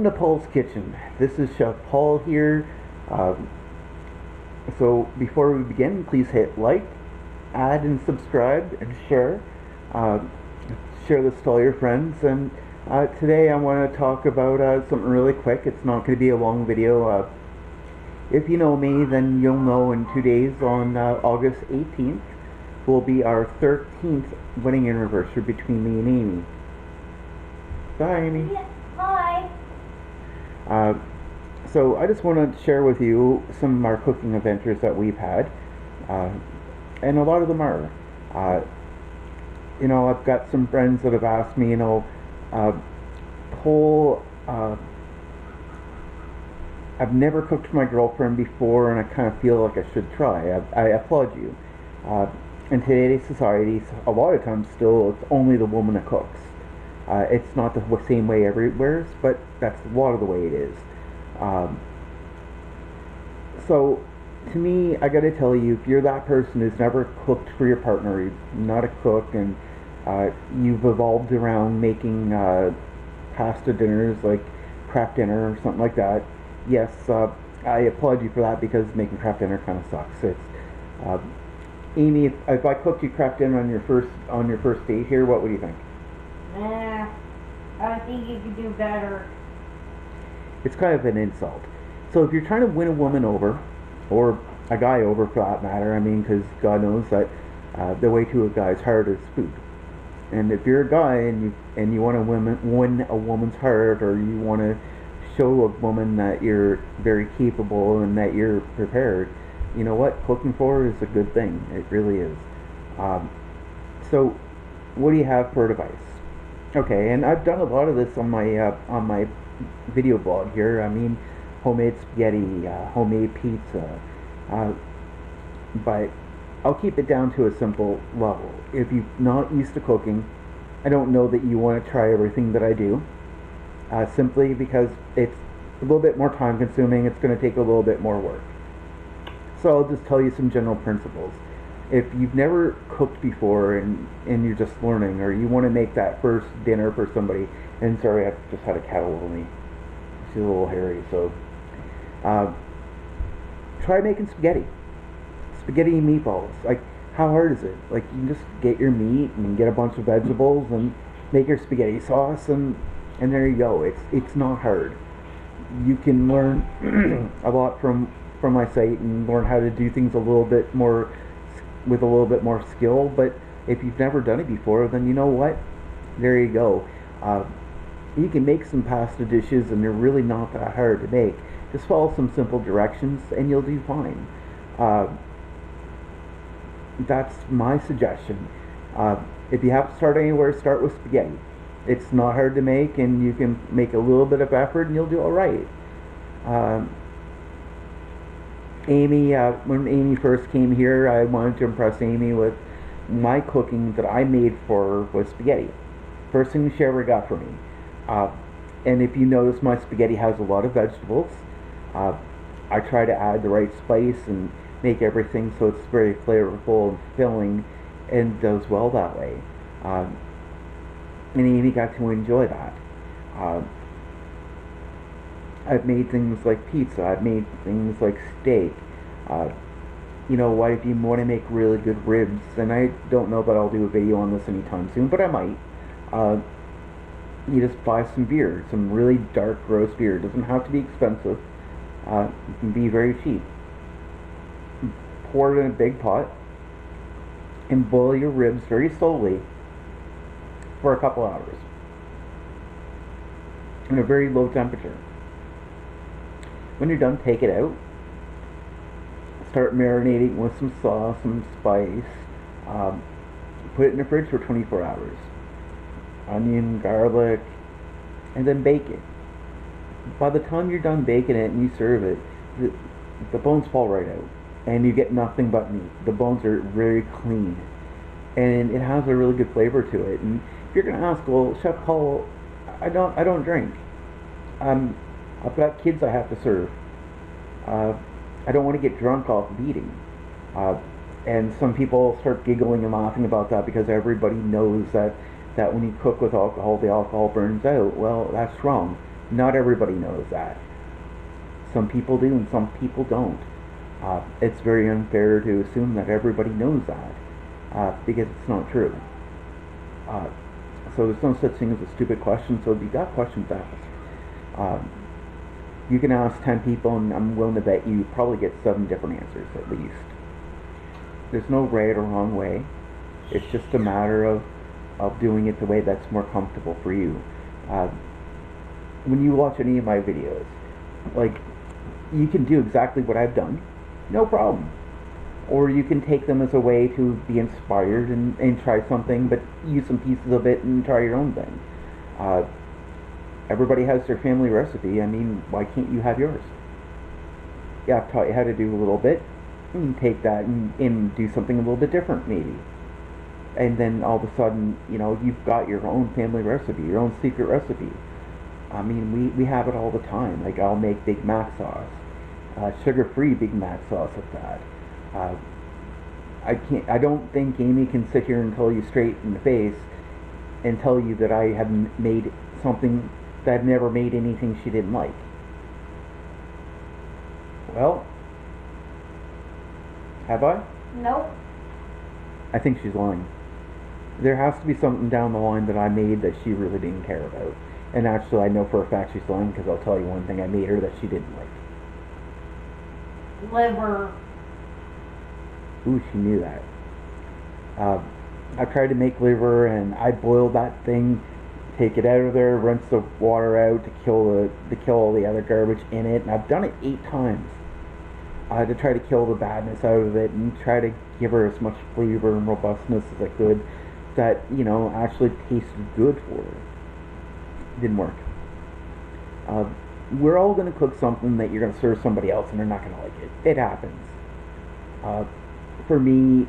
Welcome to Paul's Kitchen. This is Chef Paul here. Um, so before we begin, please hit like, add and subscribe and share. Uh, Share this to all your friends. And today I want to talk about something really quick. It's not going to be a long video. If you know me, then you'll know in 2 days on August 18th will be our 13th wedding anniversary between me and Amy. Bye, Amy. Yeah, hi. Uh, so I just want to share with you some of our cooking adventures that we've had, uh, and a lot of them are. Uh, I've got some friends that have asked me, uh, Poul, I've never cooked for my girlfriend before, and I kind of feel like I should try. I applaud you. In today's society, a lot of times still, it's only the woman that cooks. It's not the same way everywhere, but that's a lot of the way it is. Um, so, to me, I gotta tell you, if you're that person who's never cooked for your partner, you're not a cook, and you've evolved around making pasta dinners like craft dinner or something like that, yes, I applaud you for that, because making craft dinner kind of sucks. Uh, Amy, if I cooked you craft dinner on your first date here, what would you think? Nah, I think you could do better. It's kind of an insult. So if you're trying to win a woman over, or a guy over for that matter, I mean, because God knows that the way to a guy's heart is food. And if you're a guy and you want to win a woman's heart, or you want to show a woman that you're very capable and that you're prepared, you know what? Cooking for her is a good thing. It really is. So, what do you have for advice? Okay, and I've done a lot of this on my video blog here. I mean, homemade spaghetti, homemade pizza, but I'll keep it down to a simple level. If you're not used to cooking, I don't know that you want to try everything that I do, simply because it's a little bit more time consuming. It's going to take a little bit more work. So I'll just tell you some general principles. If you've never cooked before and you're just learning, or you want to make that first dinner for somebody, and sorry, I just had a cat over me. She's a little hairy, so try making spaghetti and meatballs. Like, how hard is it? Like, you can just get your meat and get a bunch of vegetables and make your spaghetti sauce, and there you go. It's not hard. You can learn a lot from my site and learn how to do things a little bit more with a little bit more skill. But if you've never done it before, then you know what? There you go. You can make some pasta dishes, and they're really not that hard to make. Just follow some simple directions, and you'll do fine. That's my suggestion. If you have to start anywhere, start with spaghetti. It's not hard to make, and you can make a little bit of effort, and you'll do all right. Amy, when Amy first came here, I wanted to impress Amy with my cooking that I made for her was spaghetti. First thing she ever got for me. And if you notice, my spaghetti has a lot of vegetables. I try to add the right spice and make everything so it's very flavorful and filling, and does well that way. And Amy got to enjoy that. I've made things like pizza. I've made things like steak. You know what? If you want to make really good ribs, and I don't know that I'll do a video on this anytime soon, but I might. You just buy some beer, some really dark, gross beer. It doesn't have to be expensive. It can be very cheap. Pour it in a big pot and boil your ribs very slowly for a couple hours in a very low temperature. When you're done, take it out. Start marinating with some sauce, some spice. Put it in the fridge for 24 hours. Onion, garlic, and then bake it. By the time you're done baking it and you serve it, the bones fall right out, and you get nothing but meat. The bones are very clean, and it has a really good flavor to it. And if you're gonna ask, well, Chef Paul, I don't drink. I've got kids I have to serve. I don't want to get drunk off of eating. And some people start giggling and laughing about that, because everybody knows that when you cook with alcohol, the alcohol burns out. Well, that's wrong. Not everybody knows that. Some people do and some people don't. It's very unfair to assume that everybody knows that, because it's not true. Uh, so there's no such thing as a stupid question. So if you got questions, ask. Um, you can ask 10 people, and I'm willing to bet you probably get 7 different answers at least. There's no right or wrong way. It's just a matter of doing it the way that's more comfortable for you. Uh, when you watch any of my videos, like, you can do exactly what I've done, no problem. Or you can take them as a way to be inspired and try something, but use some pieces of it and try your own thing. Uh, Everybody has their family recipe. I mean, why can't you have yours? Yeah, I've taught you how to do a little bit. You can take that and do something a little bit different, maybe. And then all of a sudden, you've got your own family recipe, your own secret recipe. I mean, we have it all the time. Like, I'll make Big Mac sauce, sugar-free Big Mac sauce at that. Uh, I don't think Amy can sit here and tell you straight in the face and tell you that I have made something that I've never made anything she didn't like. Well, have I? Nope. I think she's lying. There has to be something down the line that I made that she really didn't care about. And actually, I know for a fact she's lying, because I'll tell you one thing I made her that she didn't like. Liver. Ooh, she knew that. I tried to make liver, and I boiled that thing, take it out of there, rinse the water out to kill all the other garbage in it. And I've done it 8 times to try to kill the badness out of it and try to give her as much flavor and robustness as I could that actually tasted good for her. Didn't work. We're all going to cook something that you're going to serve somebody else and they're not going to like it. It happens. For me,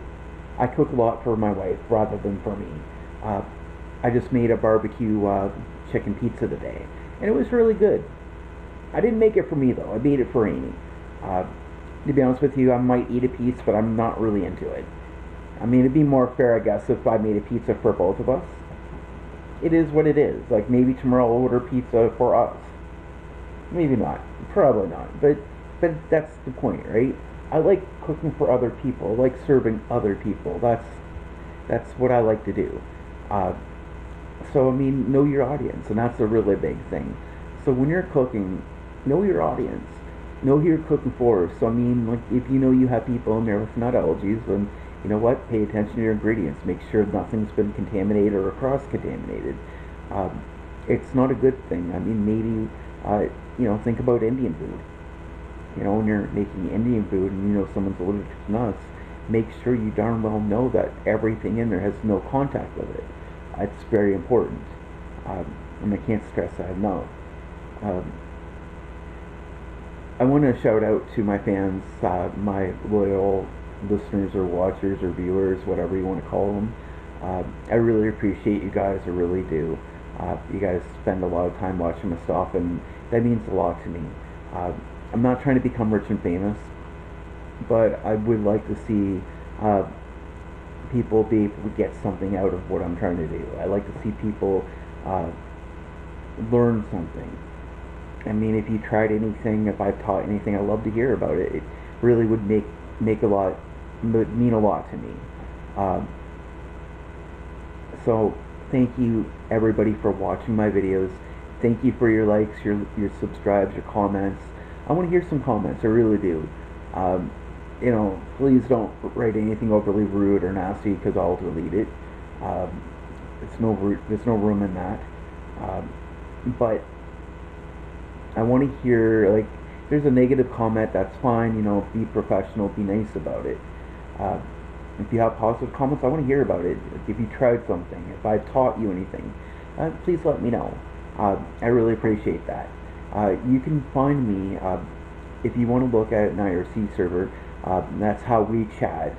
I cook a lot for my wife rather than for me. I just made a barbecue chicken pizza today, and it was really good. I didn't make it for me though. I made it for Amy. To be honest with you, I might eat a piece, but I'm not really into it. I mean, it'd be more fair, I guess, if I made a pizza for both of us. It is what it is. Like, maybe tomorrow I'll order pizza for us. Maybe not. Probably not. But that's the point, right? I like cooking for other people. I like serving other people. That's what I like to do. So, I mean, know your audience, and that's a really big thing. So when you're cooking, know your audience. Know who you're cooking for. So, I mean, like, if you know you have people in there with nut allergies, then, you know what, pay attention to your ingredients. Make sure nothing's been contaminated or cross-contaminated. It's not a good thing. I mean, maybe, think about Indian food. When you're making Indian food and someone's allergic to nuts, make sure you darn well know that everything in there has no contact with it. It's very important. And I can't stress that enough. I want to shout out to my fans, my loyal listeners or watchers or viewers, whatever you want to call them. I really appreciate you guys, I really do. You guys spend a lot of time watching my stuff, and that means a lot to me. I'm not trying to become rich and famous, but I would like to see people be able to get something out of what I'm trying to do. I like to see people learn something. I mean, if you tried anything, if I've taught anything, I'd love to hear about it. It really would mean a lot to me. So thank you everybody for watching my videos. Thank you for your likes, your subscribes, your comments. I want to hear some comments. I really do. Please don't write anything overly rude or nasty, because I'll delete it. There's no room in that. But I want to hear, like, there's a negative comment, that's fine. Be professional, be nice about it. If you have positive comments, I want to hear about it. Like, if you tried something, if I taught you anything, please let me know. I really appreciate that. You can find me, if you want to look at an IRC server, that's how we chat.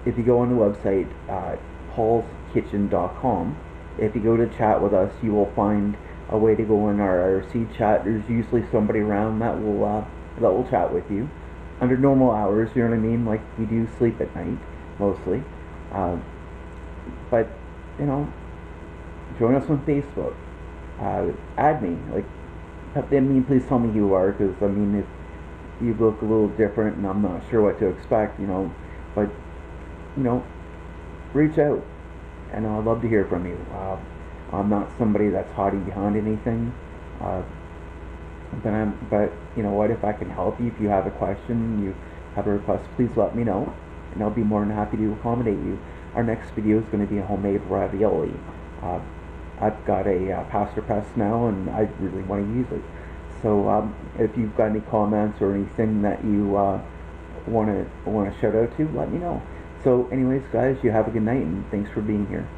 If you go on the website, paulskitchen.com, if you go to chat with us, you will find a way to go in our IRC chat. There's usually somebody around that will chat with you under normal hours. You know what I mean? Like, we do sleep at night mostly, but join us on Facebook. Add me. Like, I mean, please tell me who you are, because I mean, if you look a little different, and I'm not sure what to expect, but you know, reach out, and I'd love to hear from you. I'm not somebody that's hiding behind anything, uh, but you know what? If I can help you, if you have a question, you have a request, please let me know, and I'll be more than happy to accommodate you. Our next video is going to be a homemade ravioli. Uh, I've got a pasta press now, and I really want to use it. So if you've got any comments or anything that you want to shout out to, let me know. So, anyways, guys, you have a good night, and thanks for being here.